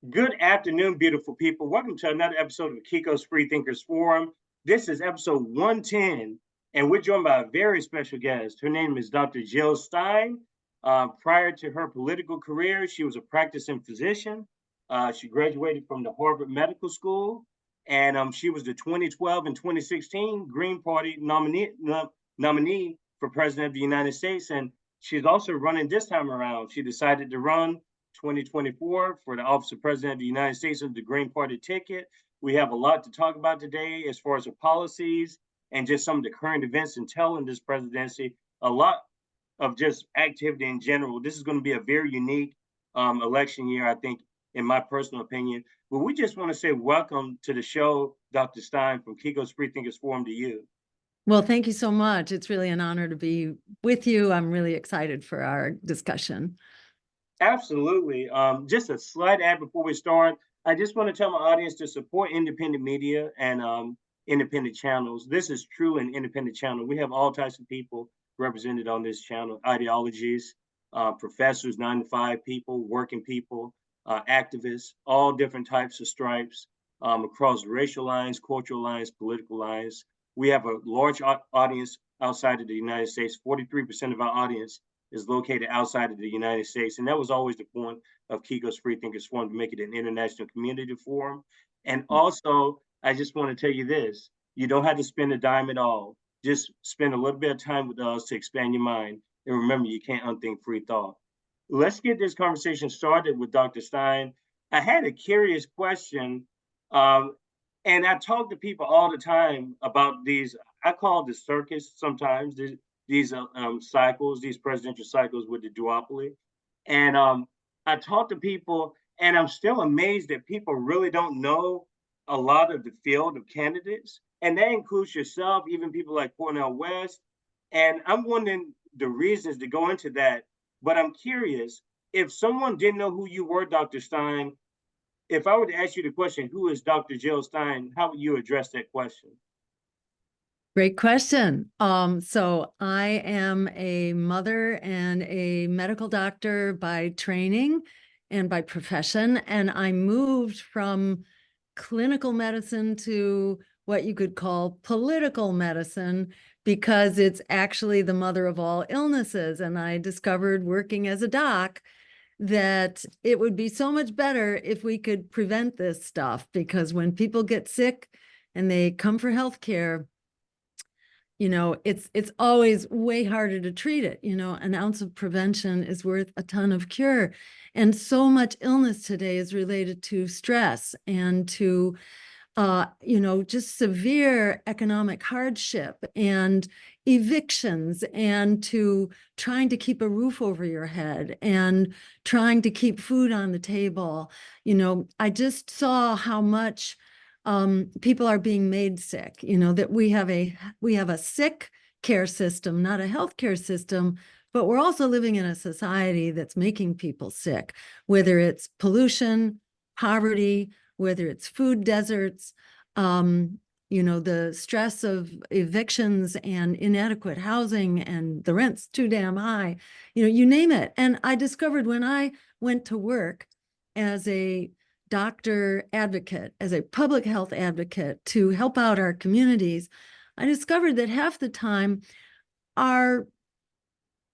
Good afternoon, beautiful people. Welcome to another episode of Kiko's Freethinkers Forum. This is episode 110, and we're joined by a very special guest. Her name is Dr. Jill Stein. Prior to her political career, she was a practicing physician. She graduated from the Harvard Medical School, and she was the 2012 and 2016 Green Party nominee for President of the United States. And she's also running this time around. She decided to run 2024 for the office of President of the United States of the Green Party ticket. We have a lot to talk about today as far as the policies and just some of the current events in this presidency, a lot of just activity in general. This is going to be a very unique election year, I think, in my personal opinion. But we just want to say welcome to the show, Dr. Stein from Kiko's Freethinkers Forum, to you. Well, thank you so much. It's really an honor to be with you. I'm really excited for our discussion. Absolutely. Just a slight ad before we start. I just want to tell my audience to support independent media and independent channels. This is true an independent channel. We have all types of people represented on this channel, ideologies, professors, 9-to-5 people, working people, activists, all different types of stripes across racial lines, cultural lines, political lines. We have a large audience outside of the United States. 43% of our audience is located outside of the United States. And that was always the point of Kiko's Freethinkers Forum, to make it an international community forum. And also, I just want to tell you this, you don't have to spend a dime at all. Just spend a little bit of time with us to expand your mind. And remember, you can't unthink free thought. Let's get this conversation started with Dr. Stein. I had a curious question, and I talk to people all the time about these, I call it the circus sometimes, these cycles, these presidential cycles with the duopoly. And I talk to people, and I'm still amazed that people really don't know a lot of the field of candidates. And that includes yourself, even people like Cornel West. And I'm wondering the reasons to go into that. But I'm curious, if someone didn't know who you were, Dr. Stein, if I were to ask you the question, who is Dr. Jill Stein, how would you address that question? Great question. So I am a mother and a medical doctor by training and by profession, and I moved from clinical medicine to what you could call political medicine because it's actually the mother of all illnesses. And I discovered working as a doc that it would be so much better if we could prevent this stuff, because when people get sick and they come for healthcare, it's always way harder to treat it. An ounce of prevention is worth a ton of cure. And so much illness today is related to stress and to, just severe economic hardship and evictions, and to trying to keep a roof over your head and trying to keep food on the table. I just saw how much people are being made sick, that we have a sick care system, not a healthcare system, but we're also living in a society that's making people sick, whether it's pollution, poverty, whether it's food deserts, the stress of evictions and inadequate housing, and the rent's too damn high, you name it. And I discovered when I went to work as a doctor advocate, as a public health advocate to help out our communities, I discovered that half the time our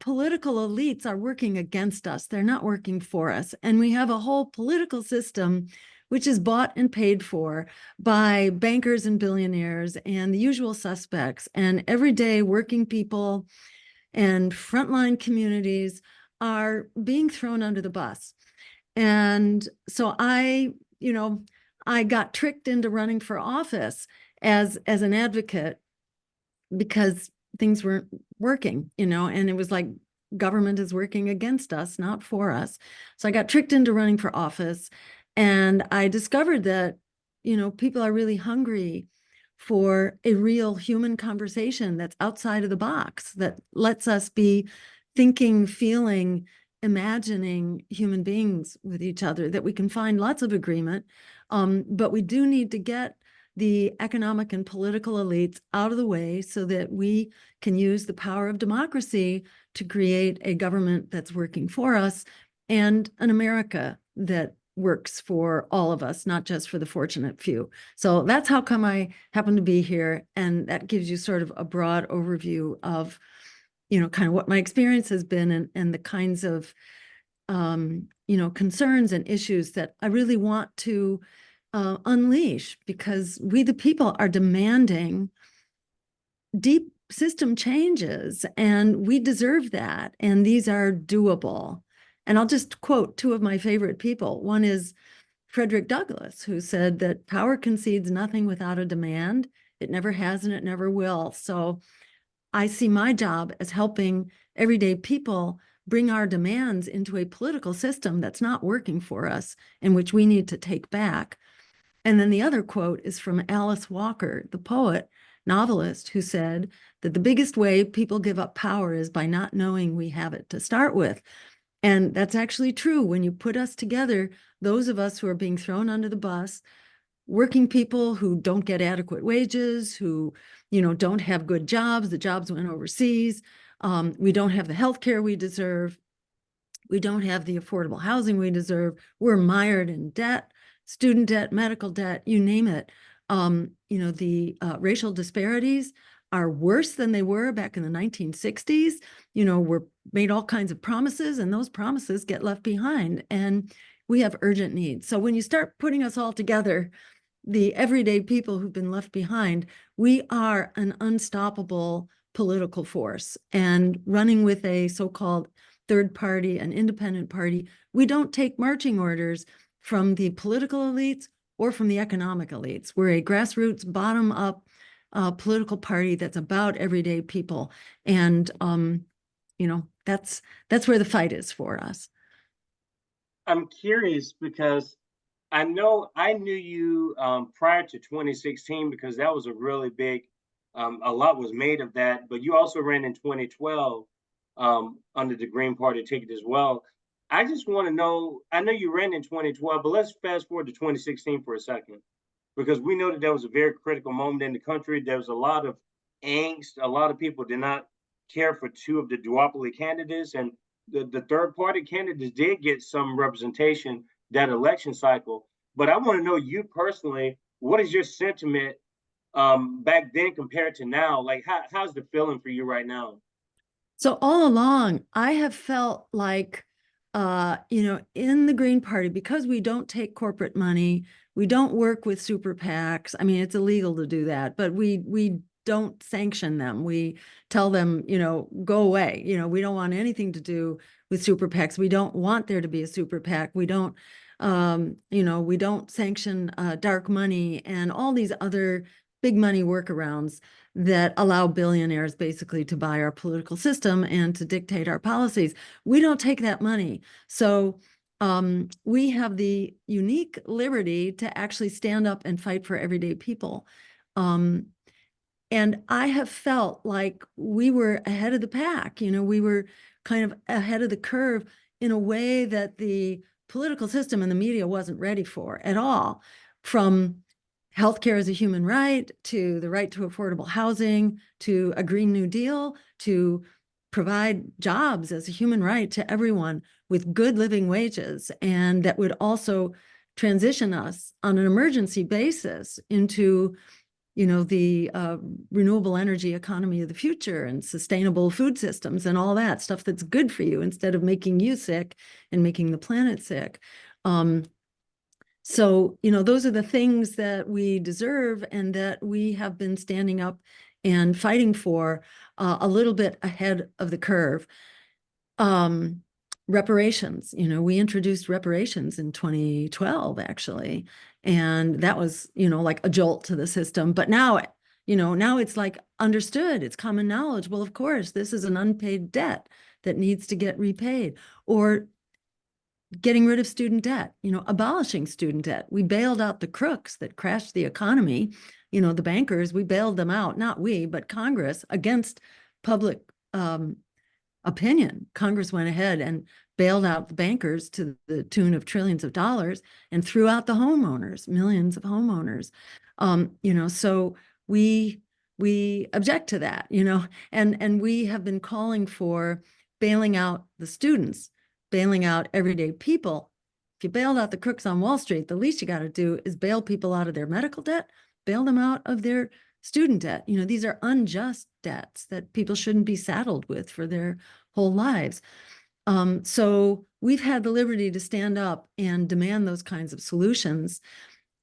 political elites are working against us. They're not working for us. And we have a whole political system which is bought and paid for by bankers and billionaires and the usual suspects. And everyday working people and frontline communities are being thrown under the bus. And so I got tricked into running for office as an advocate because things weren't working, and it was like government is working against us, not for us. So I got tricked into running for office, and I discovered that, people are really hungry for a real human conversation that's outside of the box, that lets us be thinking, feeling, imagining human beings with each other, that we can find lots of agreement. But we do need to get the economic and political elites out of the way so that we can use the power of democracy to create a government that's working for us and an America that works for all of us, not just for the fortunate few. So that's how come I happen to be here. And that gives you sort of a broad overview of, kind of what my experience has been and the kinds of, concerns and issues that I really want to unleash, because we, the people, are demanding deep system changes, and we deserve that. And these are doable. And I'll just quote two of my favorite people. One is Frederick Douglass, who said that power concedes nothing without a demand. It never has and it never will. So I see my job as helping everyday people bring our demands into a political system that's not working for us and which we need to take back. And then the other quote is from Alice Walker, the poet, novelist, who said that the biggest way people give up power is by not knowing we have it to start with. And that's actually true. When you put us together, those of us who are being thrown under the bus, working people who don't get adequate wages, who, don't have good jobs, the jobs went overseas, we don't have the health care we deserve, we don't have the affordable housing we deserve, we're mired in debt, student debt, medical debt, you name it. The racial disparities are worse than they were back in the 1960s. We're made all kinds of promises, and those promises get left behind, and we have urgent needs. So when you start putting us all together, the everyday people who've been left behind, we are an unstoppable political force. And running with a so-called third party, an independent party, we don't take marching orders from the political elites or from the economic elites. We're a grassroots, bottom-up political party that's about everyday people. And, that's where the fight is for us. I'm curious because I knew you prior to 2016, because that was a really big, a lot was made of that, but you also ran in 2012 under the Green Party ticket as well. I just want to know, I know you ran in 2012, but let's fast forward to 2016 for a second, because we know that there was a very critical moment in the country. There was a lot of angst. A lot of people did not care for two of the duopoly candidates, and the third party candidates did get some representation that election cycle. But I want to know, you personally, what is your sentiment back then compared to now? Like, how's the feeling for you right now? So all along, I have felt like, in the Green Party, because we don't take corporate money, we don't work with super PACs. I mean, it's illegal to do that, but we don't sanction them. We tell them, go away. We don't want anything to do with super PACs. We don't want there to be a super PAC. We don't, we don't sanction dark money and all these other big money workarounds that allow billionaires basically to buy our political system and to dictate our policies. We don't take that money. So we have the unique liberty to actually stand up and fight for everyday people. And I have felt like we were ahead of the pack. We were kind of ahead of the curve in a way that the political system and the media wasn't ready for at all. From healthcare as a human right, to the right to affordable housing, to a Green New Deal, to provide jobs as a human right to everyone with good living wages, and that would also transition us on an emergency basis into the renewable energy economy of the future and sustainable food systems and all that stuff that's good for you instead of making you sick and making the planet sick. So, those are the things that we deserve and that we have been standing up and fighting for a little bit ahead of the curve. Reparations, we introduced reparations in 2012, actually. And that was, like a jolt to the system. But now, now it's like understood, it's common knowledge. Well, of course, this is an unpaid debt that needs to get repaid. Or getting rid of student debt, abolishing student debt. We bailed out the crooks that crashed the economy, the bankers, we bailed them out, not we, but Congress, against public opinion. Congress went ahead and bailed out the bankers to the tune of trillions of dollars and threw out the homeowners, millions of homeowners. So we object to that, and we have been calling for bailing out the students, bailing out everyday people. If you bailed out the crooks on Wall Street, the least you got to do is bail people out of their medical debt, bail them out of their student debt. You know, these are unjust debts that people shouldn't be saddled with for their whole lives. So we've had the liberty to stand up and demand those kinds of solutions.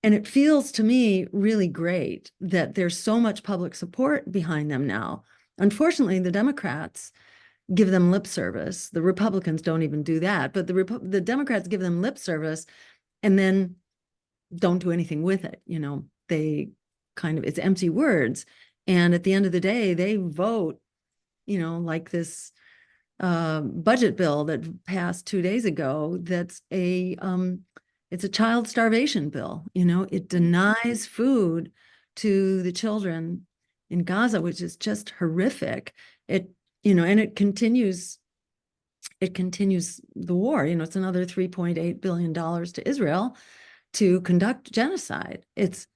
And it feels to me really great that there's so much public support behind them now. Unfortunately, the Democrats give them lip service. The Republicans don't even do that, but the Democrats give them lip service and then don't do anything with it. You know, they kind of, it's empty words. And at the end of the day, they vote, you know, like this budget bill that passed 2 days ago. That's it's a child starvation bill. You know, it denies food to the children in Gaza, which is just horrific. It, you know, and it continues the war. You know, it's another $3.8 billion to Israel to conduct genocide. It's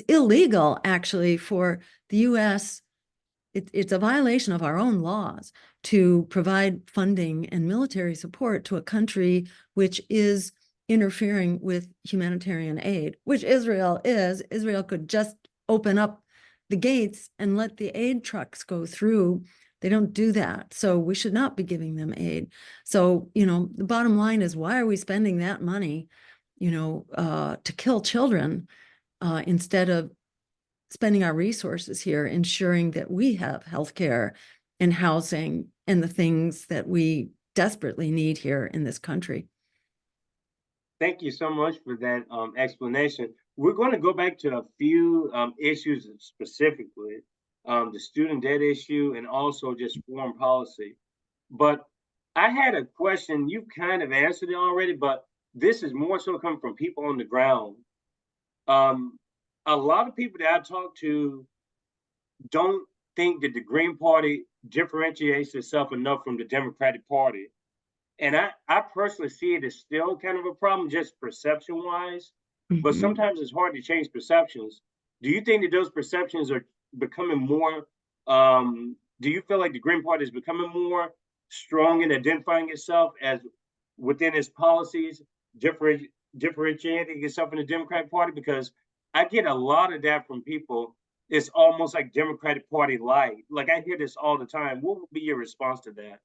illegal, actually, for the U.S. It's a violation of our own laws to provide funding and military support to a country which is interfering with humanitarian aid, which Israel is. Israel could just open up the gates and let the aid trucks go through. They don't do that. So we should not be giving them aid. So, you know, the bottom line is, why are we spending that money, you know, to kill children instead of spending our resources here, ensuring that we have healthcare and housing and the things that we desperately need here in this country? Thank you so much for that explanation. We're going to go back to a few issues specifically, the student debt issue and also just foreign policy. But I had a question. You kind of answered it already, but this is more so coming from people on the ground. A lot of people that I talk to don't think that the Green Party differentiates itself enough from the Democratic Party. And I personally see it as still kind of a problem, just perception wise. But sometimes it's hard to change perceptions. Do you think that those perceptions are becoming more? Do you feel like the Green Party is becoming more strong in identifying itself as within its policies, differentiating itself in the Democratic Party? Because I get a lot of that from people. It's almost like Democratic Party light. Like, I hear this all the time. What would be your response to that?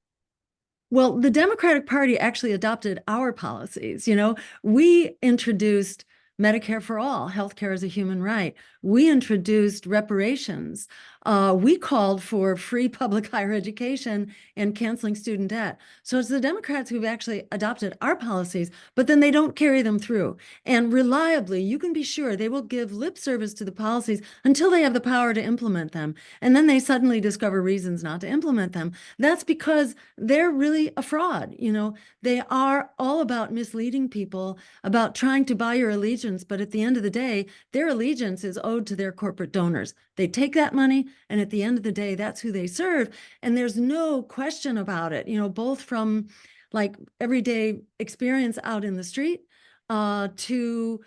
Well, the Democratic Party actually adopted our policies. You know, we introduced Medicare for all, healthcare is a human right. We introduced reparations. We called for free public higher education and canceling student debt. So it's the Democrats who've actually adopted our policies, but then they don't carry them through. And reliably, you can be sure they will give lip service to the policies until they have the power to implement them. And then they suddenly discover reasons not to implement them. That's because they're really a fraud. You know, they are all about misleading people, about trying to buy your allegiance. But at the end of the day, their allegiance is owed to their corporate donors. They take that money, and at the end of the day, that's who they serve. And there's no question about it, you know, both from like everyday experience out in the street to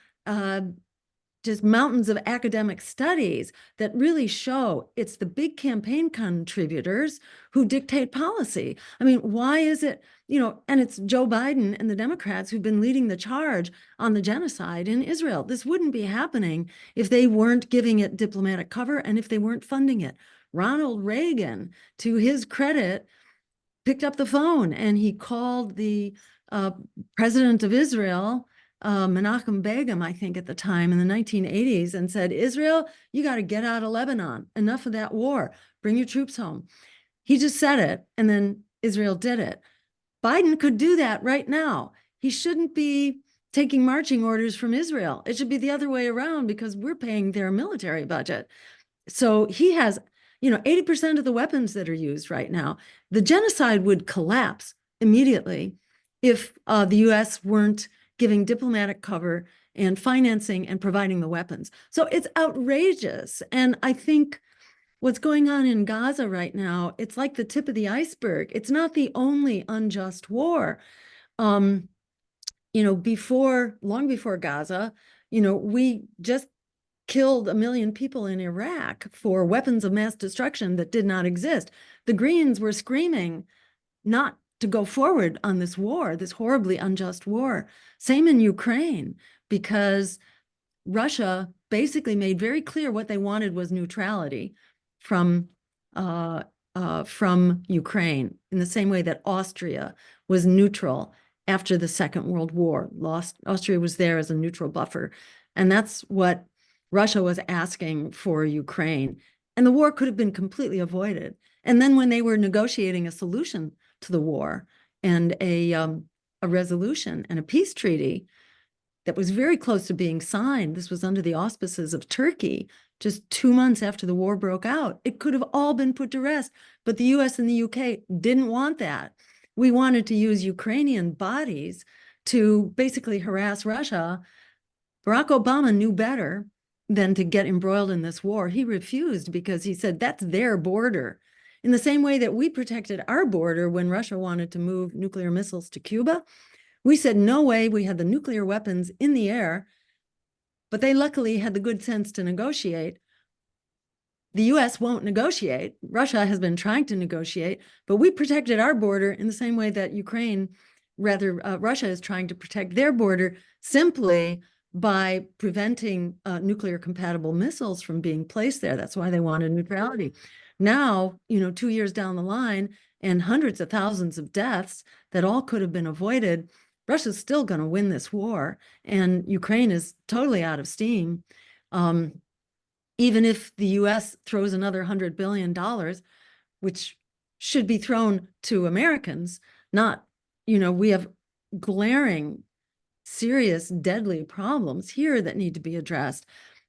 just mountains of academic studies that really show it's the big campaign contributors who dictate policy. I mean, why is it, you know, and it's Joe Biden and the Democrats who've been leading the charge on the genocide in Israel. This wouldn't be happening if they weren't giving it diplomatic cover and if they weren't funding it. Ronald Reagan, to his credit, picked up the phone and he called the president of Israel, Menachem Begin, I think at the time in the 1980s, and said, Israel, you got to get out of Lebanon. Enough of that war. Bring your troops home. He just said it, and then Israel did it. Biden could do that right now. He shouldn't be taking marching orders from Israel. It should be the other way around because we're paying their military budget. So he has, you know, 80% of the weapons that are used right now. The genocide would collapse immediately if the U.S. weren't giving diplomatic cover and financing and providing the weapons. So it's outrageous. And I think what's going on in Gaza right now, it's like the tip of the iceberg. It's not the only unjust war. You know, long before Gaza, you know, we just killed 1 million people in Iraq for weapons of mass destruction that did not exist. The Greens were screaming, not to go forward on this war, this horribly unjust war. Same in Ukraine, because Russia basically made very clear what they wanted was neutrality from Ukraine, in the same way that Austria was neutral after the Second World War. Austria was there as a neutral buffer, and that's what Russia was asking for Ukraine. And the war could have been completely avoided. And then when they were negotiating a solution to the war and a resolution and a peace treaty that was very close to being signed, this was under the auspices of Turkey, just 2 months after the war broke out. It could have all been put to rest, but the US and the UK didn't want that. We wanted to use Ukrainian bodies to basically harass Russia. Barack Obama knew better than to get embroiled in this war. He refused because he said that's their border. In the same way that we protected our border when Russia wanted to move nuclear missiles to Cuba, we said, no way. We had the nuclear weapons in the air, but they luckily had the good sense to negotiate. The US won't negotiate. Russia has been trying to negotiate, but we protected our border in the same way that Russia is trying to protect their border, simply by preventing nuclear compatible missiles from being placed there. That's why they wanted neutrality. Now, 2 years down the line and hundreds of thousands of deaths that all could have been avoided, Russia's still going to win this war, and Ukraine is totally out of steam. Even if the US throws another $100 billion, which should be thrown to Americans, not, we have glaring, serious, deadly problems here that need to be addressed.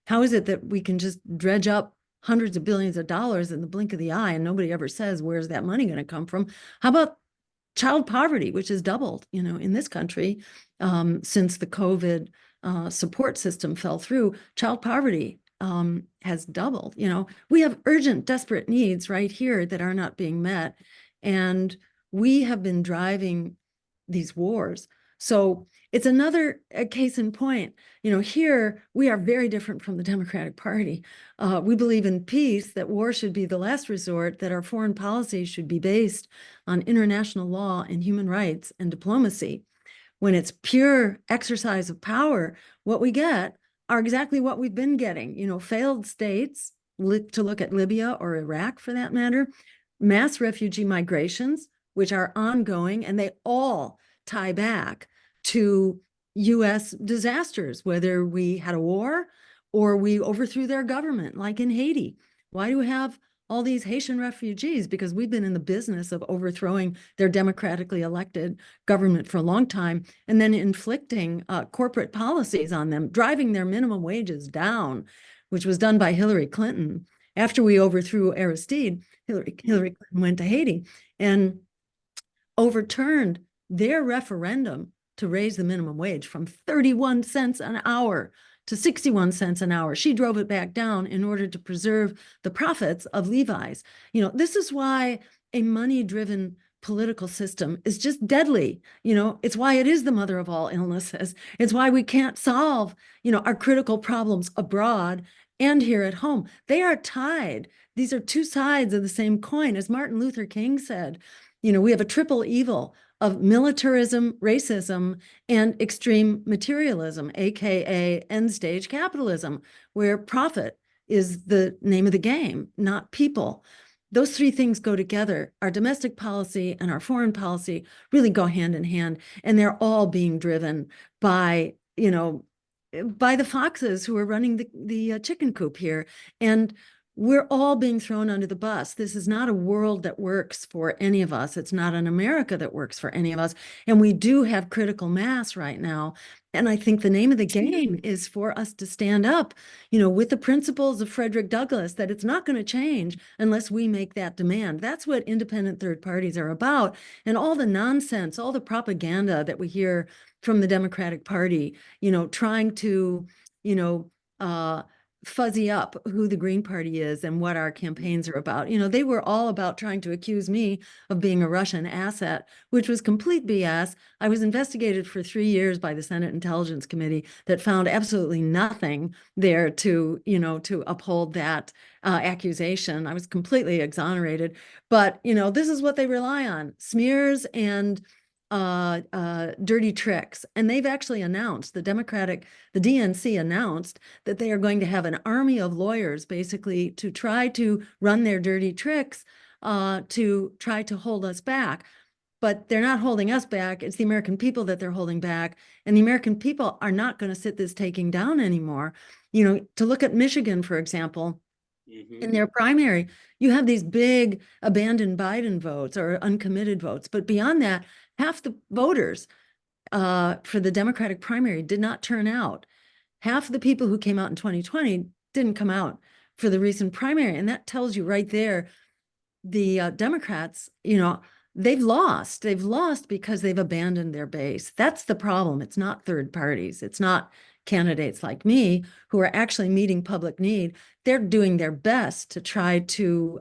How is it that we can just dredge up hundreds of billions of dollars in the blink of the eye and nobody ever says, where's that money going to come from? How about child poverty, which has doubled, in this country since the COVID support system fell through? Child poverty has doubled. We have urgent, desperate needs right here that are not being met. And we have been driving these wars. So it's another case in point. Here we are very different from the Democratic Party. We believe in peace, that war should be the last resort, that our foreign policy should be based on international law and human rights and diplomacy. When it's pure exercise of power, what we get are exactly what we've been getting, failed states, to look at Libya or Iraq for that matter, mass refugee migrations, which are ongoing, and they all tie back to US disasters, whether we had a war or we overthrew their government, like in Haiti. Why do we have all these Haitian refugees? Because we've been in the business of overthrowing their democratically elected government for a long time, and then inflicting corporate policies on them, driving their minimum wages down, which was done by Hillary Clinton. After we overthrew Aristide, Hillary Clinton went to Haiti and overturned their referendum to raise the minimum wage from 31 cents an hour to 61 cents an hour. She drove it back down in order to preserve the profits of Levi's. This is why a money-driven political system is just deadly. It's why it is the mother of all illnesses. It's why we can't solve, our critical problems abroad and here at home. They are tied. These are two sides of the same coin. As Martin Luther King said, we have a triple evil of militarism, racism, and extreme materialism, aka end-stage capitalism, where profit is the name of the game, not people. Those three things go together. Our domestic policy and our foreign policy really go hand in hand, and they're all being driven by, by the foxes who are running the chicken coop here. And we're all being thrown under the bus. This is not a world that works for any of us. It's not an America that works for any of us. And we do have critical mass right now. And I think the name of the game is for us to stand up, with the principles of Frederick Douglass, that it's not going to change unless we make that demand. That's what independent third parties are about. And all the nonsense, all the propaganda that we hear from the Democratic Party, trying to, fuzzy up who the Green Party is and what our campaigns are about. They were all about trying to accuse me of being a Russian asset, which was complete BS. I was investigated for 3 years by the Senate Intelligence Committee that found absolutely nothing there to uphold that accusation. I was completely exonerated. But, this is what they rely on: smears and dirty tricks. And they've actually announced, the DNC announced that they are going to have an army of lawyers basically to try to run their dirty tricks to try to hold us back. But they're not holding us back. It's the American people that they're holding back. And the American people are not going to sit this taking down anymore. To look at Michigan, for example, in their primary, you have these big abandoned Biden votes or uncommitted votes. But beyond that, half the voters for the Democratic primary did not turn out. Half of the people who came out in 2020 didn't come out for the recent primary. And that tells you right there, the Democrats, they've lost. They've lost because they've abandoned their base. That's the problem. It's not third parties. It's not candidates like me who are actually meeting public need. They're doing their best to try to,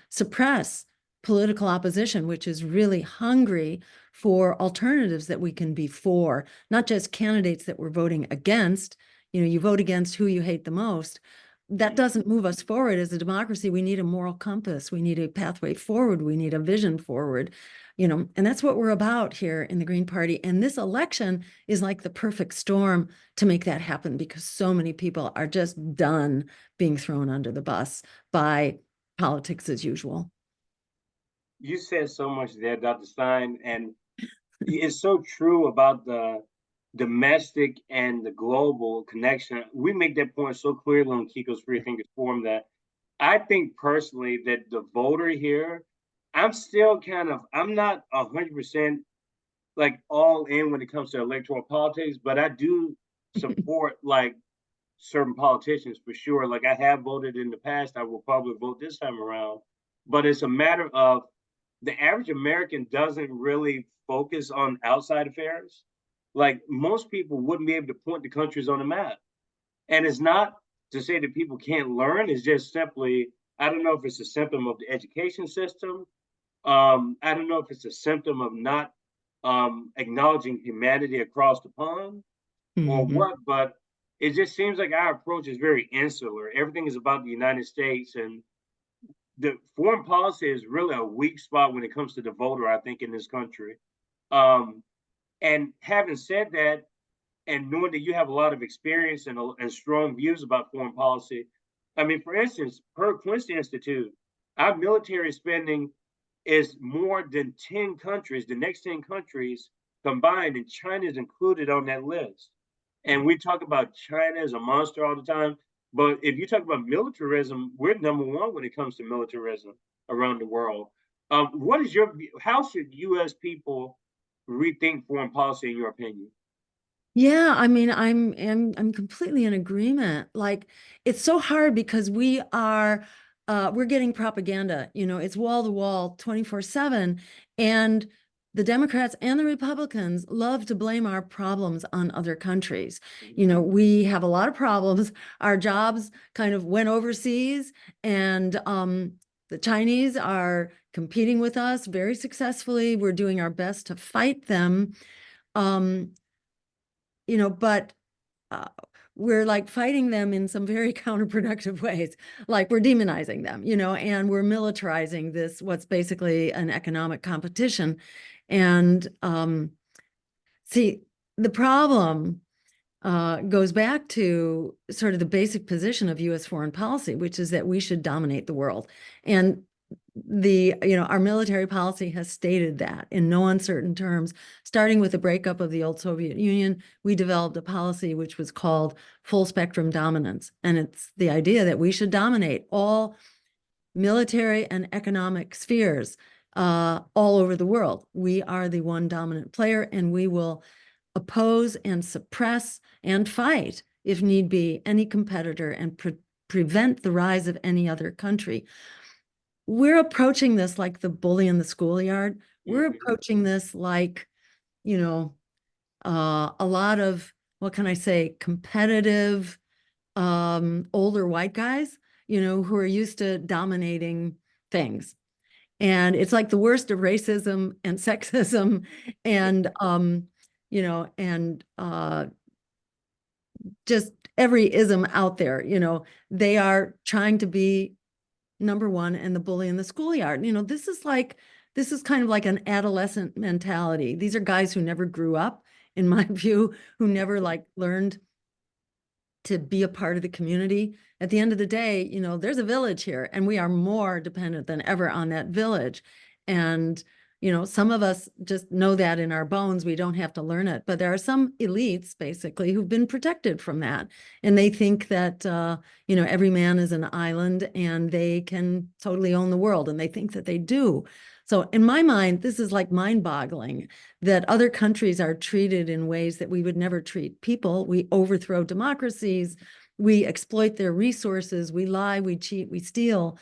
suppress political opposition, which is really hungry for alternatives that we can be for, not just candidates that we're voting against. You vote against who you hate the most. That doesn't move us forward as a democracy. We need a moral compass. We need a pathway forward. We need a vision forward, and that's what we're about here in the Green Party. And this election is like the perfect storm to make that happen, because so many people are just done being thrown under the bus by politics as usual. You said so much there, Dr. Stein, and it's so true about the domestic and the global connection. We make that point so clearly on Kiko's Freethinkers Forum that I think personally that the voter here, I'm not 100% like all in when it comes to electoral politics, but I do support like certain politicians for sure. Like I have voted in the past, I will probably vote this time around, but it's a matter of the average American doesn't really focus on outside affairs. Like most people wouldn't be able to point the countries on the map. And it's not to say that people can't learn, it's just simply, I don't know if it's a symptom of the education system. I don't know if it's a symptom of not acknowledging humanity across the pond or what, but it just seems like our approach is very insular. Everything is about the United States, and the foreign policy is really a weak spot when it comes to the voter, I think, in this country. And having said that, and knowing that you have a lot of experience and strong views about foreign policy, I mean, for instance, per Quincy Institute, our military spending is more than 10 countries, the next 10 countries combined, and China is included on that list. And we talk about China as a monster all the time. But if you talk about militarism, we're number one when it comes to militarism around the world. What is your view? How should U.S. people rethink foreign policy, in your opinion? Yeah, I mean, I'm completely in agreement. Like, it's so hard because we're getting propaganda, it's wall to wall 24/7. And the Democrats and the Republicans love to blame our problems on other countries. We have a lot of problems. Our jobs kind of went overseas, and the Chinese are competing with us very successfully. We're doing our best to fight them. But we're like fighting them in some very counterproductive ways. Like we're demonizing them, and we're militarizing what's basically an economic competition. And see, the problem goes back to sort of the basic position of U.S. foreign policy, which is that we should dominate the world. And our military policy has stated that in no uncertain terms. Starting with the breakup of the old Soviet Union, we developed a policy which was called full spectrum dominance. And it's the idea that we should dominate all military and economic spheres all over the world. We are the one dominant player, and we will oppose and suppress and fight, if need be, any competitor and prevent the rise of any other country. We're approaching this like the bully in the schoolyard. We're approaching this like, a lot of, what can I say, competitive older white guys, who are used to dominating things. And it's like the worst of racism and sexism and, just every ism out there. They are trying to be number one and the bully in the schoolyard. This is kind of like an adolescent mentality. These are guys who never grew up, in my view, who never learned to be a part of the community. At the end of the day, there's a village here and we are more dependent than ever on that village. And, some of us just know that in our bones, we don't have to learn it. But there are some elites basically who've been protected from that. And they think that, every man is an island and they can totally own the world. And they think that they do. So in my mind, this is like mind-boggling that other countries are treated in ways that we would never treat people. We overthrow democracies, we exploit their resources, we lie, we cheat, we steal.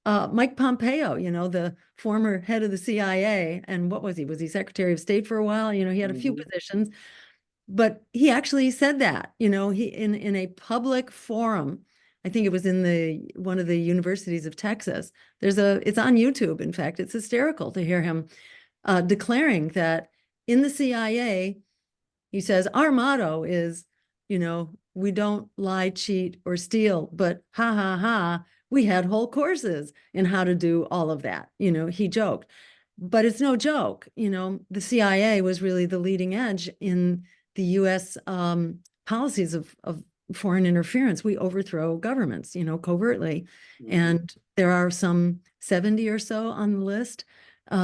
Mike Pompeo, the former head of the CIA, and what was he? Was he Secretary of State for a while? He had a few positions, but he actually said that, he in a public forum. I think it was in one of the universities of Texas. It's on YouTube. In fact, it's hysterical to hear him declaring that in the CIA, he says, our motto is, we don't lie, cheat, or steal, but ha, ha, ha, we had whole courses in how to do all of that. He joked, but it's no joke. The CIA was really the leading edge in the US policies of foreign interference. We overthrow governments, covertly. Mm-hmm. And there are some 70 or so on the list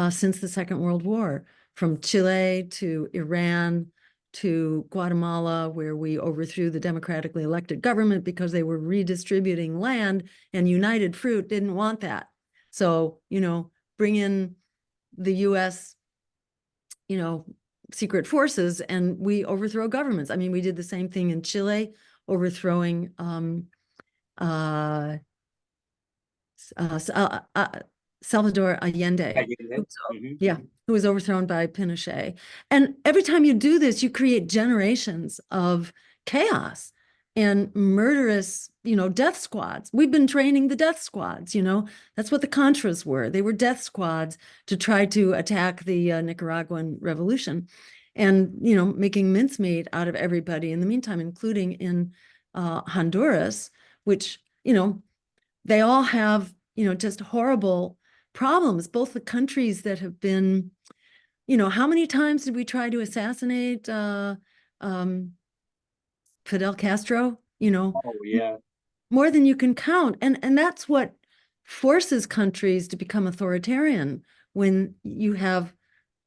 since the Second World War, from Chile to Iran to Guatemala, where we overthrew the democratically elected government because they were redistributing land, and United Fruit didn't want that. So, bring in the US, secret forces, and we overthrow governments. I mean, we did the same thing in Chile, overthrowing Salvador Allende, who was overthrown by Pinochet. And every time you do this, you create generations of chaos and murderous, death squads. We've been training the death squads, that's what the Contras were. They were death squads to try to attack the Nicaraguan revolution and, making mincemeat out of everybody in the meantime, including in Honduras, which, they all have, just horrible problems. Both the countries that have been, how many times did we try to assassinate Fidel Castro? Oh, yeah. More than you can count. And that's what forces countries to become authoritarian, when you have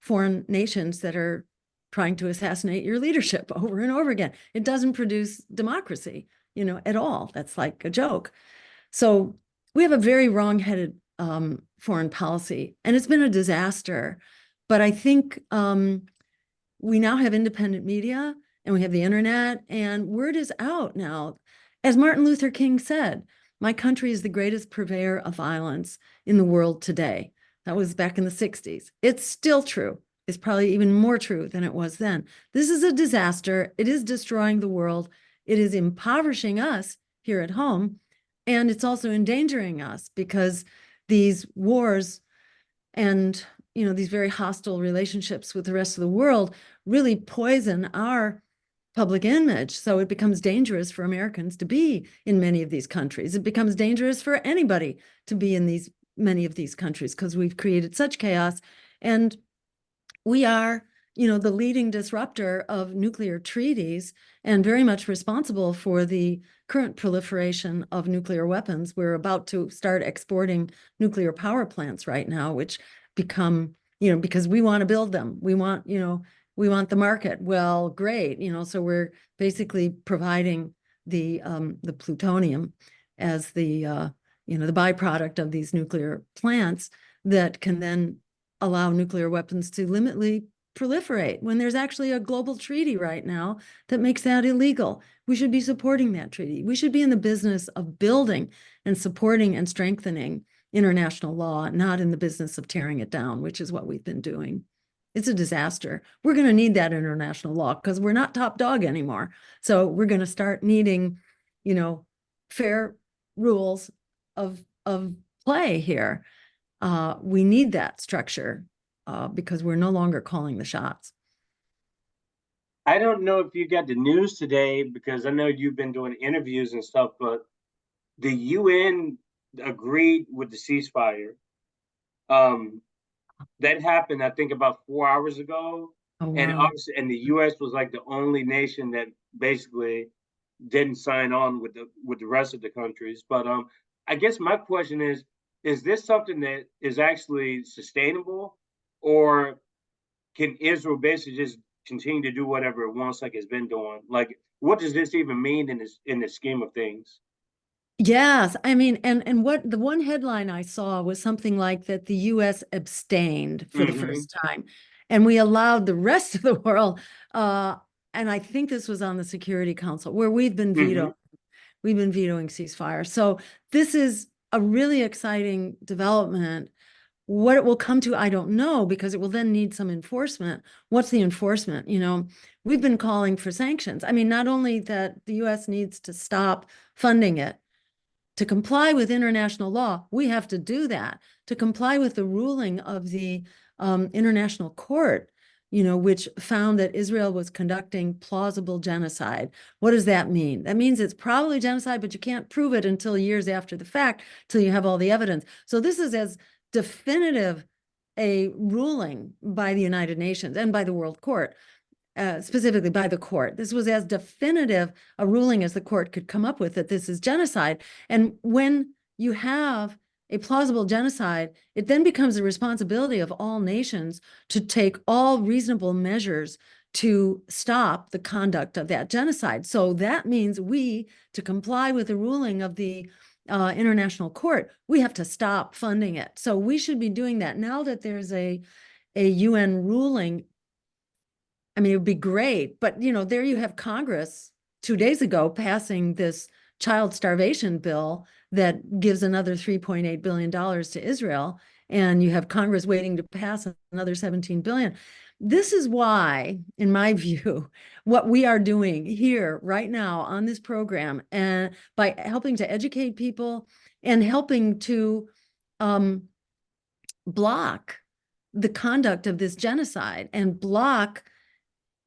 foreign nations that are trying to assassinate your leadership over and over again. It doesn't produce democracy, at all. That's like a joke. So we have a very wrong-headed foreign policy, and it's been a disaster. But I think we now have independent media, and we have the internet, and word is out now. As Martin Luther King said, my country is the greatest purveyor of violence in the world today. That was back in the 60s. It's still true. It's probably even more true than it was then. This is a disaster. It is destroying the world. It is impoverishing us here at home. And it's also endangering us, because these wars and, these very hostile relationships with the rest of the world really poison our public image. So it becomes dangerous for Americans to be in many of these countries. It becomes dangerous for anybody to be in many of these countries, because we've created such chaos. And we are, the leading disruptor of nuclear treaties, and very much responsible for the current proliferation of nuclear weapons. We're about to start exporting nuclear power plants right now, which become, because we want to build them. We want the market. Well, great. So we're basically providing the plutonium as the byproduct of these nuclear plants that can then allow nuclear weapons to limitly proliferate, when there's actually a global treaty right now that makes that illegal. We should be supporting that treaty. We should be in the business of building and supporting and strengthening international law, not in the business of tearing it down, which is what we've been doing. It's a disaster. We're going to need that international law, because we're not top dog anymore. So we're going to start needing, fair rules of play here. We need that structure because we're no longer calling the shots. I don't know if you got the news today, because I know you've been doing interviews and stuff, but the UN agreed with the ceasefire. Um, that happened, I think, about 4 hours ago. Oh, And wow. obviously, and the US was like the only nation that basically didn't sign on with the rest of the countries. But I guess my question is this something that is actually sustainable, or can Israel basically just continue to do whatever it wants like it's been doing? Like, what does this even mean in the scheme of things? Yes, I mean, and what the one headline I saw was something like that the US abstained for the Mm-hmm. first time, and we allowed the rest of the world, and I think this was on the Security Council, where Mm-hmm. we've been vetoing ceasefire. So this is a really exciting development. What it will come to, I don't know, because it will then need some enforcement. What's the enforcement? We've been calling for sanctions. I mean, not only that the US needs to stop funding it, to comply with international law, we have to do that. To comply with the ruling of the International Court, which found that Israel was conducting plausible genocide. What does that mean? That means it's probably genocide, but you can't prove it until years after the fact, till you have all the evidence. So this is as definitive a ruling by the United Nations and by the World Court, specifically by the court. This was as definitive a ruling as the court could come up with, that this is genocide. And when you have a plausible genocide, it then becomes the responsibility of all nations to take all reasonable measures to stop the conduct of that genocide. So that means to comply with the ruling of the International Court, we have to stop funding it. So we should be doing that now that there's a UN ruling. I mean, it would be great, but there you have Congress 2 days ago passing this child starvation bill that gives another $3.8 billion to Israel, and you have Congress waiting to pass another 17 billion. This is why, in my view, what we are doing here right now on this program, and by helping to educate people and helping to block the conduct of this genocide and block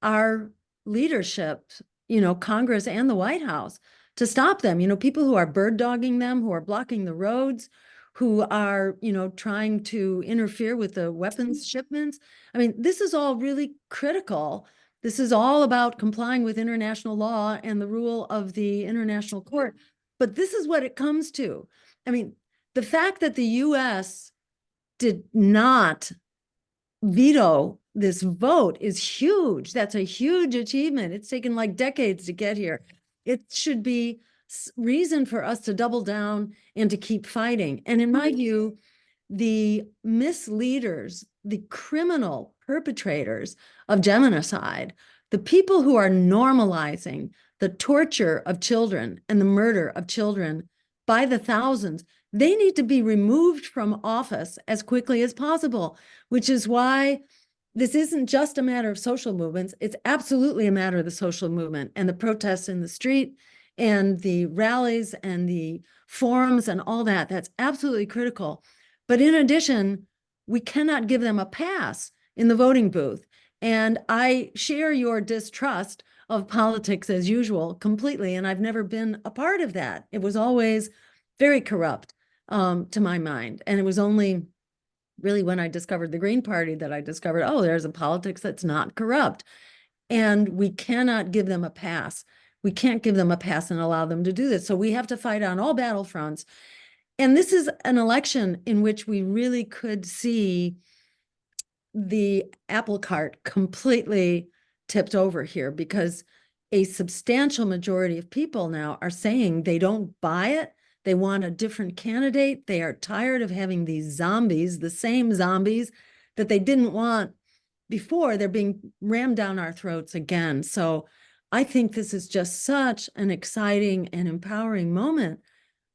our leadership, Congress and the White House, to stop them. People who are bird dogging them, who are blocking the roads, who are, trying to interfere with the weapons shipments. I mean, this is all really critical. This is all about complying with international law and the rule of the International Court. But this is what it comes to. I mean, the fact that the US did not veto this vote is huge. That's a huge achievement. It's taken like decades to get here. It should be reason for us to double down and to keep fighting. And in my view, the misleaders, the criminal perpetrators of genocide, the people who are normalizing the torture of children and the murder of children by the thousands, they need to be removed from office as quickly as possible, which is why this isn't just a matter of social movements. It's absolutely a matter of the social movement and the protests in the street and the rallies and the forums and all that. That's absolutely critical. But in addition, we cannot give them a pass in the voting booth. And I share your distrust of politics as usual completely. And I've never been a part of that. It was always very corrupt, to my mind. And it was only really when I discovered the Green Party that I discovered, oh, there's a politics that's not corrupt. And we cannot give them a pass. We can't give them a pass and allow them to do this. So we have to fight on all battlefronts. And this is an election in which we really could see the apple cart completely tipped over here, because a substantial majority of people now are saying they don't buy it. They want a different candidate. They are tired of having these zombies, the same zombies that they didn't want before. They're being rammed down our throats again. So I think this is just such an exciting and empowering moment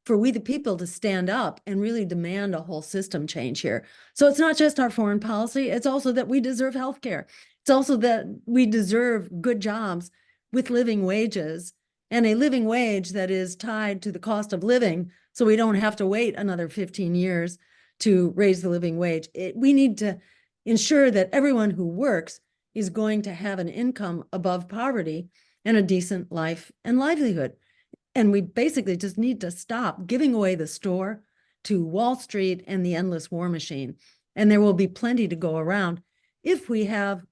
for we the people to stand up and really demand a whole system change here. So it's not just our foreign policy, it's also that we deserve healthcare. It's also that we deserve good jobs with living wages and a living wage that is tied to the cost of living, so we don't have to wait another 15 years to raise the living wage. We need to ensure that everyone who works is going to have an income above poverty and a decent life and livelihood. And we basically just need to stop giving away the store to Wall Street and the endless war machine. And there will be plenty to go around if we have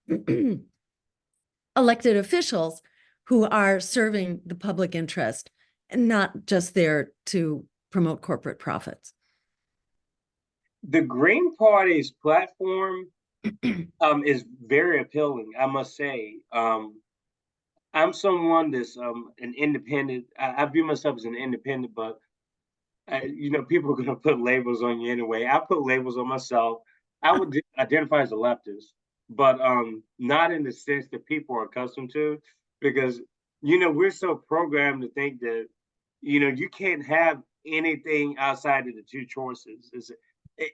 elected officials who are serving the public interest and not just there to promote corporate profits. The Green Party's platform is very appealing, I must say. I'm someone that's an independent. I view myself as an independent, but people are going to put labels on you anyway. I put labels on myself. I would identify as a leftist, but not in the sense that people are accustomed to, because we're so programmed to think that you can't have anything outside of the two choices.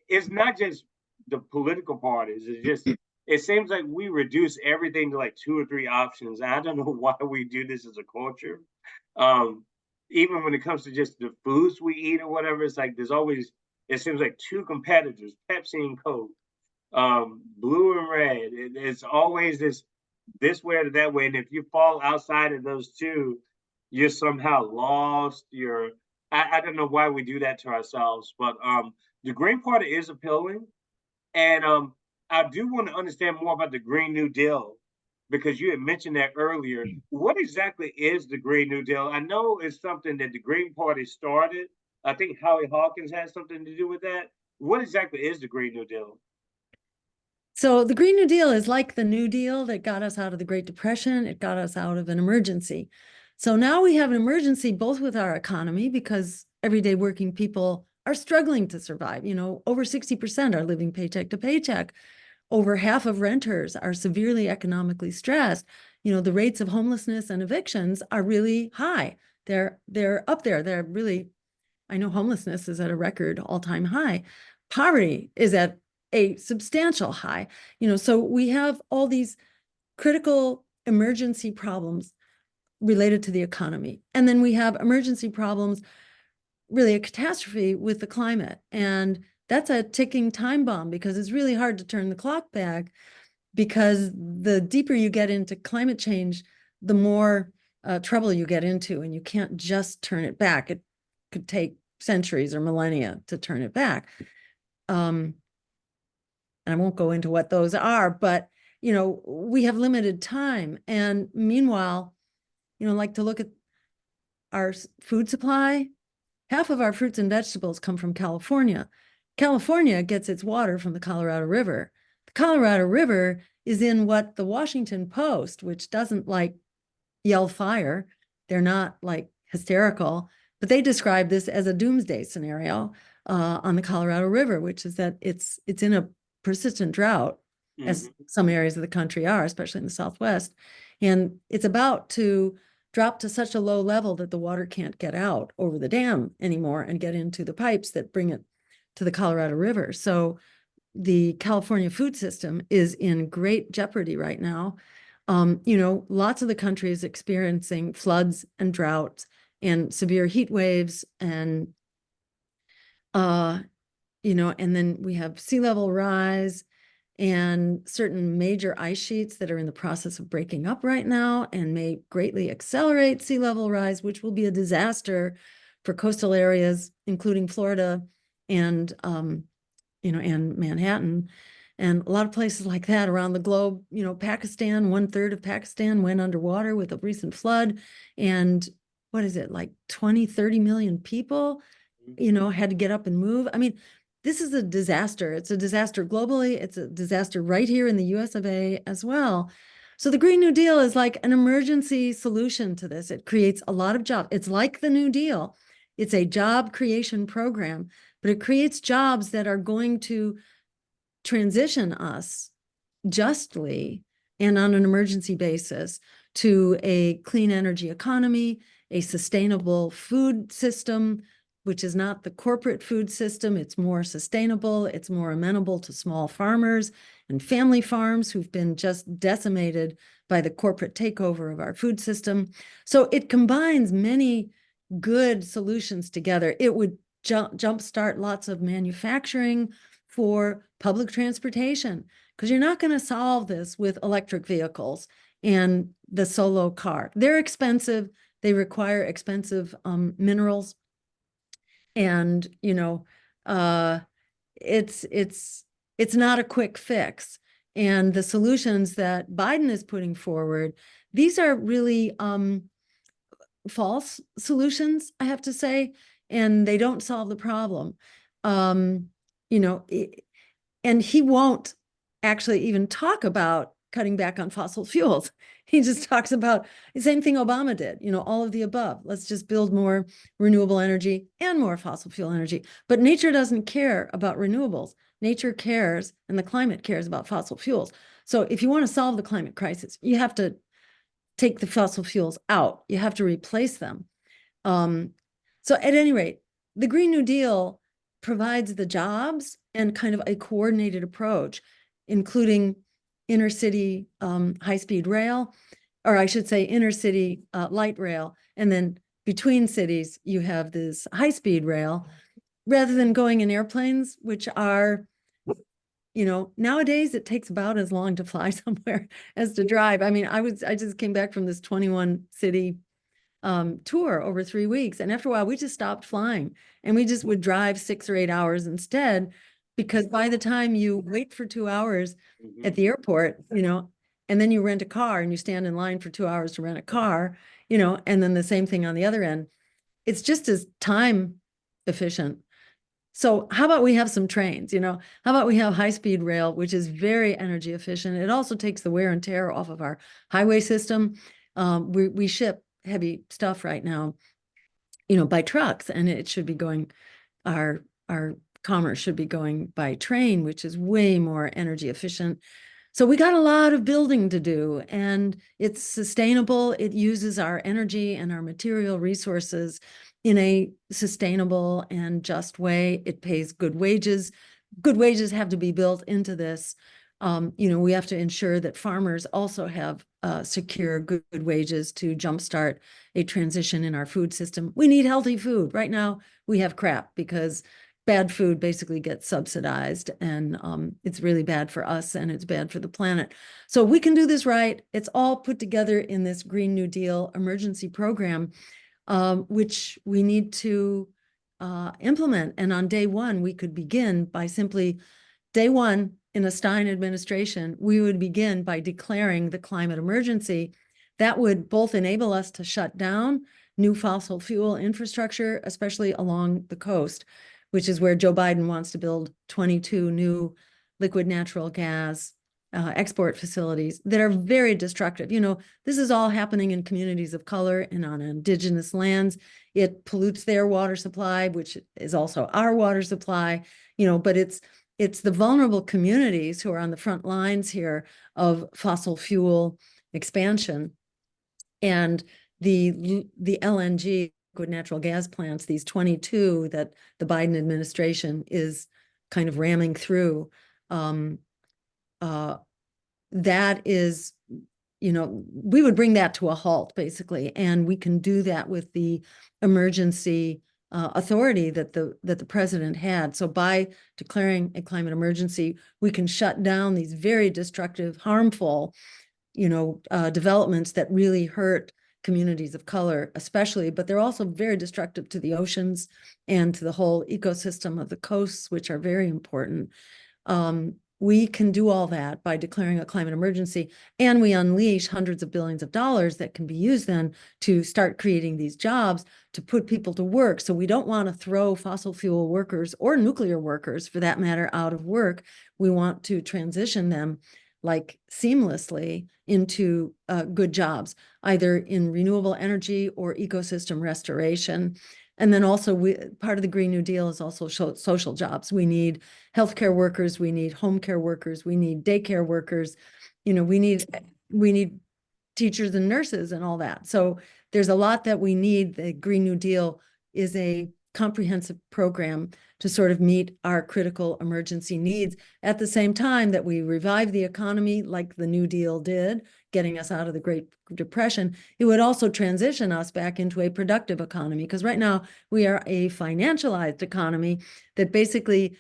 It's not just the political parties. It's just it seems like we reduce everything to like 2 or 3 options. I don't know why we do this as a culture. Even when it comes to just the foods we eat or whatever, it's like there's always, it seems like 2 competitors, Pepsi and Coke, blue and red. It's always this way or that way. And if you fall outside of those 2, you're somehow lost. I don't know why we do that to ourselves, but the Green Party is appealing. And I do want to understand more about the Green New Deal, because you had mentioned that earlier. What exactly is the Green New Deal? I know it's something that the Green Party started. I think Howie Hawkins had something to do with that. What exactly is the Green New Deal? So the Green New Deal is like the New Deal that got us out of the Great Depression. It got us out of an emergency. So now we have an emergency both with our economy, because everyday working people are struggling to survive. Over 60% are living paycheck to paycheck. Over half of renters are severely economically stressed. The rates of homelessness and evictions are really high. They're up there. They're really, I know homelessness is at a record all-time high. Poverty is at a substantial high. So we have all these critical emergency problems related to the economy. And then we have emergency problems, really a catastrophe with the climate. And that's a ticking time bomb, because it's really hard to turn the clock back, because the deeper you get into climate change, the more trouble you get into, and you can't just turn it back. It could take centuries or millennia to turn it back. And I won't go into what those are, but we have limited time. And meanwhile, like to look at our food supply. Half of our fruits and vegetables come from California. California gets its water from the Colorado River. The Colorado River is in what the Washington Post, which doesn't yell fire, they're not hysterical, but they describe this as a doomsday scenario on the Colorado River, which is that it's in a persistent drought, as some areas of the country are, especially in the Southwest. And it's about to drop to such a low level that the water can't get out over the dam anymore and get into the pipes that bring it to the Colorado River. So the California food system is in great jeopardy right now. Lots of the country is experiencing floods and droughts and severe heat waves, and and then we have sea level rise and certain major ice sheets that are in the process of breaking up right now and may greatly accelerate sea level rise, which will be a disaster for coastal areas, including Florida and and Manhattan, and a lot of places like that around the globe. Pakistan, 1/3 of Pakistan went underwater with a recent flood, and what is it, 20, 30 million people, had to get up and move. I mean, this is a disaster. It's a disaster globally. It's a disaster right here in the US of A as well. So the Green New Deal is like an emergency solution to this. It creates a lot of jobs. It's like the New Deal. It's a job creation program, but it creates jobs that are going to transition us justly and on an emergency basis to a clean energy economy, a sustainable food system, which is not the corporate food system. It's more sustainable. It's more amenable to small farmers and family farms who've been just decimated by the corporate takeover of our food system. So it combines many good solutions together. It would jumpstart lots of manufacturing for public transportation, because you're not going to solve this with electric vehicles and the solo car. They're expensive. They require expensive minerals. And, you know, it's not a quick fix. And the solutions that Biden is putting forward, these are really false solutions, I have to say, and they don't solve the problem. You know, and he won't actually even talk about cutting back on fossil fuels. He just talks about the same thing Obama did, you know, all of the above. Let's just build more renewable energy and more fossil fuel energy. But nature doesn't care about renewables. Nature cares, and the climate cares about fossil fuels. So if you want to solve the climate crisis, you have to take the fossil fuels out. You have to replace them. So at any rate, the Green New Deal provides the jobs and kind of a coordinated approach, including inner city high-speed rail, or I should say inner city light rail. And then between cities, you have this high-speed rail, rather than going in airplanes, which are, you know, nowadays it takes about as long to fly somewhere as to drive. I mean, I just came back from this 21 city tour over 3 weeks. And after a while, we just stopped flying and we just would drive 6 or 8 hours instead, because by the time you wait for 2 hours at the airport, you know, and then you rent a car and you stand in line for 2 hours to rent a car, you know, and then the same thing on the other end, it's just as time efficient. So how about we have some trains, you know, how about we have high-speed rail, which is very energy efficient. It also takes the wear and tear off of our highway system. We ship heavy stuff right now, you know, by trucks, and it should be going, our commerce should be going by train, which is way more energy efficient. So we got a lot of building to do, and it's sustainable. It uses our energy and our material resources in a sustainable and just way. It pays good wages. Good wages have to be built into this. You know, we have to ensure that farmers also have secure good wages to jumpstart a transition in our food system. We need healthy food. Right now, we have crap because bad food basically gets subsidized, and it's really bad for us and it's bad for the planet. So we can do this right. It's all put together in this Green New Deal emergency program, which we need to implement. And on day one, we could begin by simply, day one in a Stein administration, we would begin by declaring the climate emergency. That would both enable us to shut down new fossil fuel infrastructure, especially along the coast, which is where Joe Biden wants to build 22 new liquid natural gas export facilities that are very destructive. You know, this is all happening in communities of color and on indigenous lands. It pollutes their water supply, which is also our water supply, you know, but it's the vulnerable communities who are on the front lines here of fossil fuel expansion. And the LNG, liquid natural gas plants, these 22 that the Biden administration is kind of ramming through, that is, you know, we would bring that to a halt, basically. And we can do that with the emergency authority that the president had. So by declaring a climate emergency, we can shut down these very destructive, harmful, you know, developments that really hurt communities of color, especially, but they're also very destructive to the oceans and to the whole ecosystem of the coasts, which are very important. We can do all that by declaring a climate emergency, and we unleash hundreds of billions of dollars that can be used then to start creating these jobs, to put people to work. So we don't want to throw fossil fuel workers or nuclear workers, for that matter, out of work. We want to transition them like seamlessly into good jobs, either in renewable energy or ecosystem restoration. And then also part of the Green New Deal is also social jobs. We need healthcare workers, we need home care workers, we need daycare workers, you know, we need teachers and nurses and all that. So there's a lot that we need. The Green New Deal is a comprehensive program to sort of meet our critical emergency needs at the same time that we revive the economy like the New Deal did, getting us out of the Great Depression. It would also transition us back into a productive economy, because right now we are a financialized economy that basically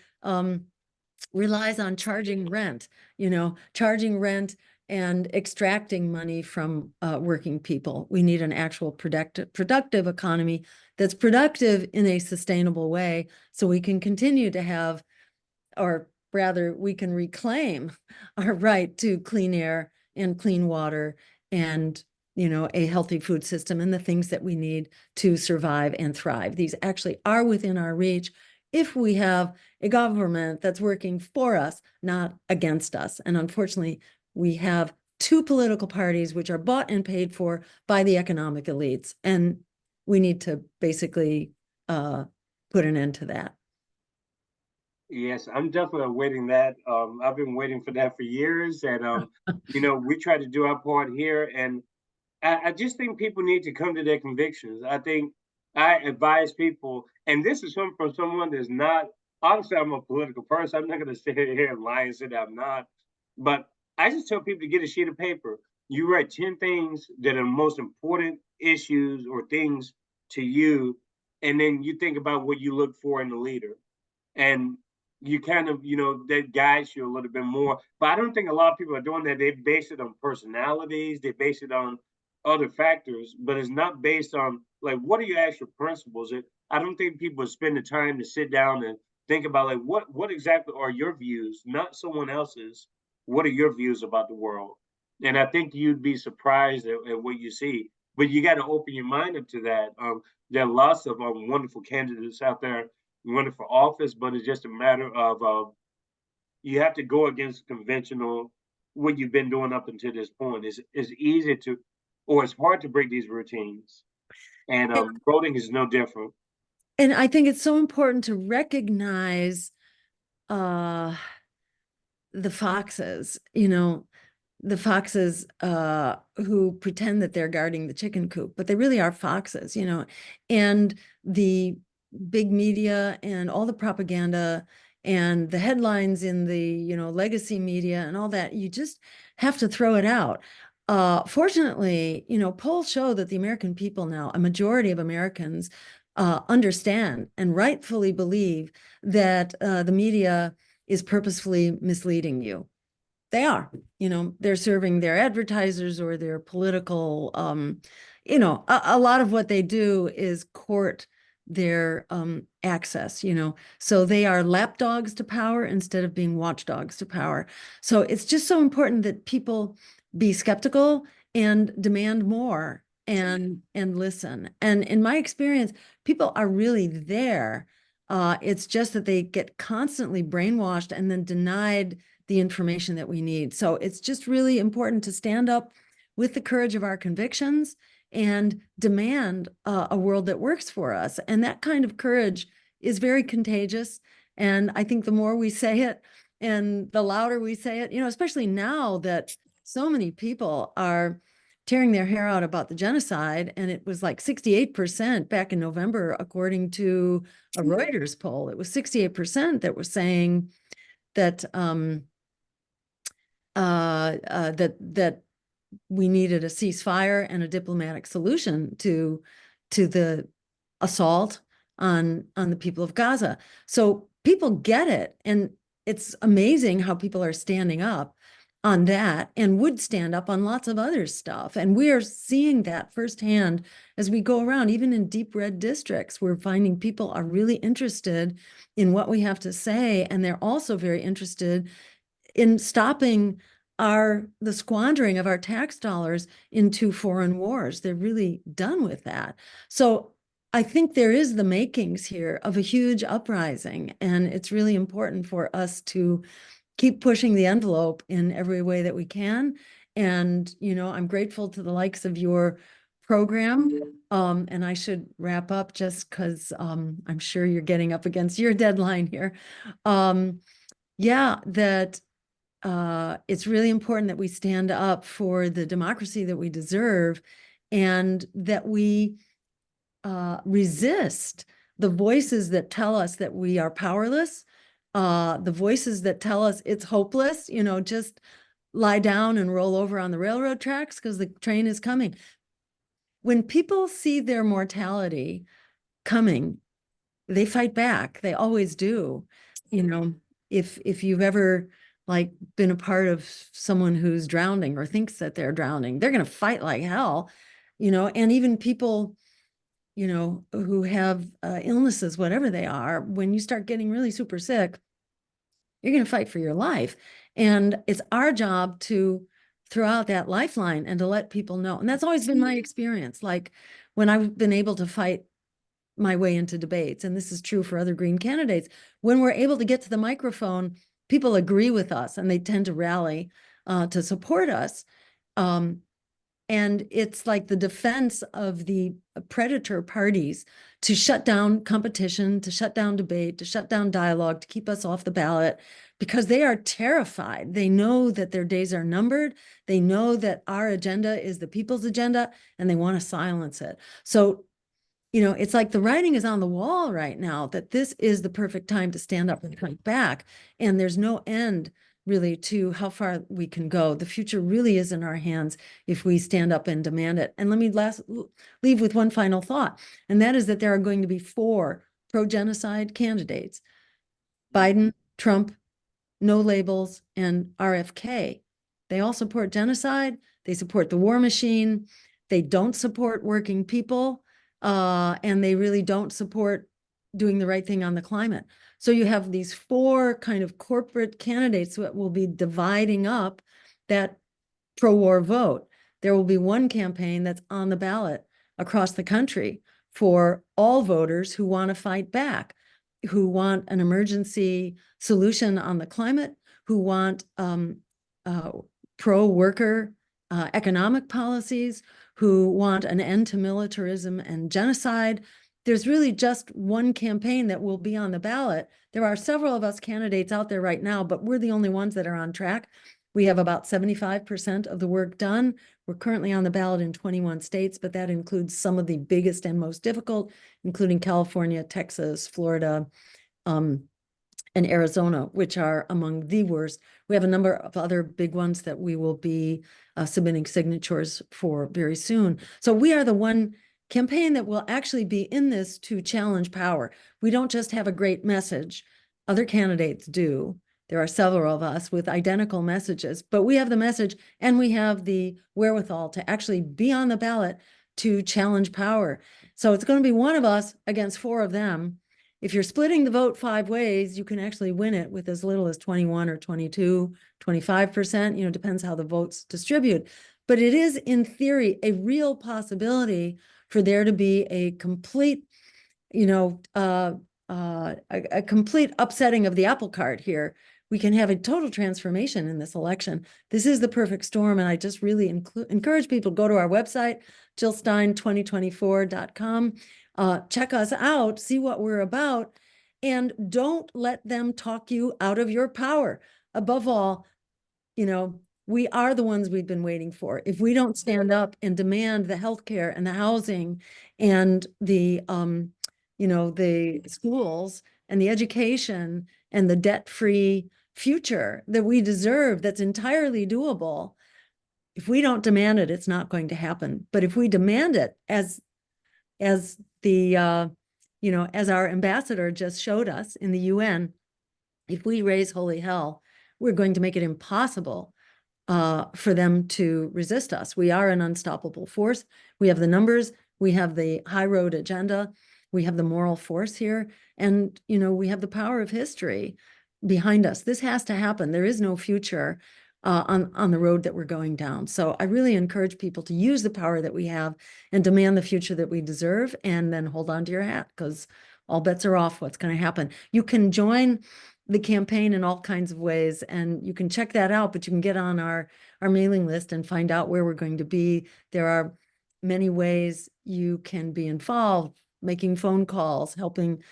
relies on charging rent, charging rent and extracting money from working people. We need an actual productive economy that's productive in a sustainable way, so we can continue to have, or rather, we can reclaim our right to clean air and clean water and a healthy food system and the things that we need to survive and thrive. These actually are within our reach if we have a government that's working for us, not against us. And unfortunately, we have two political parties which are bought and paid for by the economic elites. And we need to basically put an end to that. Yes, I'm definitely awaiting that. I've been waiting for that for years, and we try to do our part here, and I just think people need to come to their convictions. I think I advise people, and this is from someone that's not. Obviously, I'm a political person. I'm not going to sit here and lie and say that I'm not, but I just tell people to get a sheet of paper. You write 10 things that are the most important issues or things to you, and then you think about what you look for in a leader. And you kind of, that guides you a little bit more. But I don't think a lot of people are doing that. They base it on personalities, they base it on other factors, but it's not based on like what are your actual principles. I don't think people spend the time to sit down and think about like what exactly are your views, not someone else's. What are your views about the world? And I think you'd be surprised at what you see. But you got to open your mind up to that. There are lots of wonderful candidates out there running for office, but it's just a matter of you have to go against conventional what you've been doing up until this point. It's easy to, or it's hard to break these routines, and voting is no different. And I think it's so important to recognize the foxes, the foxes who pretend that they're guarding the chicken coop, but they really are foxes, and the big media and all the propaganda and the headlines in the, legacy media and all that, you just have to throw it out. Fortunately, polls show that the American people now, a majority of Americans, understand and rightfully believe that the media is purposefully misleading you. They are, they're serving their advertisers or their political, a lot of what they do is court their access, so they are lapdogs to power instead of being watchdogs to power. So it's just so important that people be skeptical and demand more and listen. And in my experience, people are really there. It's just that they get constantly brainwashed and then denied the information that we need. So it's just really important to stand up with the courage of our convictions and demand a world that works for us. And that kind of courage is very contagious. And I think the more we say it and the louder we say it, especially now that so many people are tearing their hair out about the genocide, and it was like 68% back in November, according to a Reuters poll. It was 68% that were saying that that we needed a ceasefire and a diplomatic solution to the assault on the people of Gaza. So people get it, and it's amazing how people are standing up on that and would stand up on lots of other stuff. And we are seeing that firsthand as we go around, even in deep red districts. We're finding people are really interested in what we have to say, and they're also very interested in stopping the squandering of our tax dollars into foreign wars. They're really done with that. So I think there is the makings here of a huge uprising, and it's really important for us to keep pushing the envelope in every way that we can. And, I'm grateful to the likes of your program. And I should wrap up just because I'm sure you're getting up against your deadline here. Yeah, that it's really important that we stand up for the democracy that we deserve, and that we resist the voices that tell us that we are powerless, the voices that tell us it's hopeless, just lie down and roll over on the railroad tracks because the train is coming. When people see their mortality coming, they fight back. They always do. If you've ever like been a part of someone who's drowning or thinks that they're drowning, they're going to fight like hell, and even people, who have illnesses, whatever they are, when you start getting really super sick, you're going to fight for your life. And it's our job to throw out that lifeline and to let people know. And that's always been my experience. Like when I've been able to fight my way into debates, and this is true for other Green candidates, when we're able to get to the microphone, people agree with us and they tend to rally to support us. And it's like the defense of the predator parties to shut down competition, to shut down debate, to shut down dialogue, to keep us off the ballot, because they are terrified. They know that their days are numbered. They know that our agenda is the people's agenda, and they want to silence it. So, it's like the writing is on the wall right now that this is the perfect time to stand up and fight back. And there's no end really to how far we can go. The future really is in our hands if we stand up and demand it. And let me leave with one final thought, and that is that there are going to be 4 pro-genocide candidates: Biden, Trump, No Labels, and RFK. They all support genocide. They support the war machine. They don't support working people, and they really don't support doing the right thing on the climate. So you have these 4 kind of corporate candidates that will be dividing up that pro-war vote. There will be one campaign that's on the ballot across the country for all voters who want to fight back, who want an emergency solution on the climate, who want pro-worker economic policies, who want an end to militarism and genocide. There's really just one campaign that will be on the ballot. There are several of us candidates out there right now, but we're the only ones that are on track. We have about 75% of the work done. We're currently on the ballot in 21 states, but that includes some of the biggest and most difficult, including California, Texas, Florida, and Arizona, which are among the worst. We have a number of other big ones that we will be submitting signatures for very soon. So we are the one campaign that will actually be in this to challenge power. We don't just have a great message. Other candidates do. There are several of us with identical messages, but we have the message and we have the wherewithal to actually be on the ballot to challenge power. So it's going to be one of us against 4 of them. If you're splitting the vote 5 ways, you can actually win it with as little as 21 or 22, 25%, depends how the votes distribute. But it is, in theory, a real possibility for there to be a complete, a complete upsetting of the apple cart here. We can have a total transformation in this election. This is the perfect storm, and I just really encourage people to go to our website, jillstein2024.com. Check us out, see what we're about, and don't let them talk you out of your power. Above all, we are the ones we've been waiting for. If we don't stand up and demand the healthcare and the housing and the schools and the education and the debt-free future that we deserve, that's entirely doable, if we don't demand it, it's not going to happen. But if we demand it, as the as our ambassador just showed us in the UN, if we raise holy hell, we're going to make it impossible for them to resist us. We are an unstoppable force. We have the numbers, we have the high road agenda, we have the moral force here, and we have the power of history behind us. This has to happen. There is no future on the road that we're going down. So I really encourage people to use the power that we have and demand the future that we deserve, and then hold on to your hat, because all bets are off what's going to happen. You can join the campaign in all kinds of ways, and you can check that out, but you can get on our mailing list and find out where we're going to be. There are many ways you can be involved, making phone calls, helping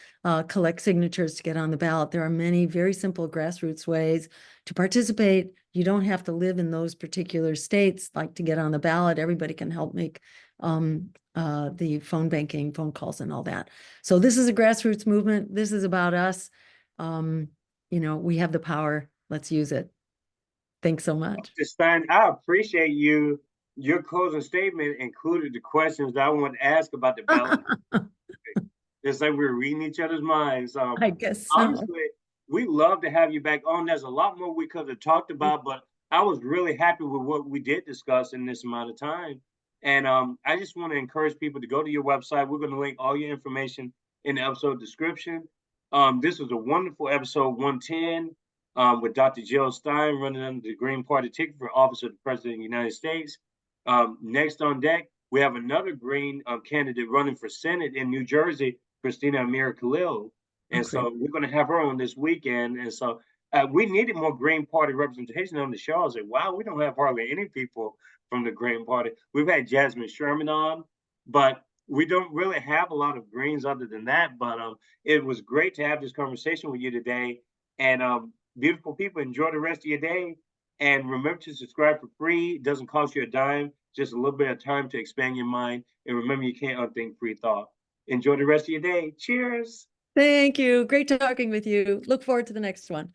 collect signatures to get on the ballot. There are many very simple grassroots ways to participate. You don't have to live in those particular states like to get on the ballot. Everybody can help make the phone banking, phone calls and all that. So this is a grassroots movement. This is about us. We have the power. Let's use it. Thanks so much. Mr. Stein, I appreciate you. Your closing statement included the questions that I want to ask about the ballot. It's like we're reading each other's minds. I guess so. Honestly, we love to have you back on. There's a lot more we could have talked about, but I was really happy with what we did discuss in this amount of time. And I just want to encourage people to go to your website. We're going to link all your information in the episode description. This was a wonderful episode 110 with Dr. Jill Stein running under the Green Party ticket for office of the President of the United States. Next on deck, we have another Green candidate running for Senate in New Jersey, Christina Amir Khalil. And so we're going to have her on this weekend. And so we needed more Green Party representation on the show. I was like, wow, we don't have hardly any people from the Green Party. We've had Jasmine Sherman on, but we don't really have a lot of Greens other than that. But it was great to have this conversation with you today. And beautiful people, enjoy the rest of your day. And remember to subscribe for free. It doesn't cost you a dime, just a little bit of time to expand your mind. And remember, you can't unthink free thought. Enjoy the rest of your day. Cheers. Thank you. Great talking with you. Look forward to the next one.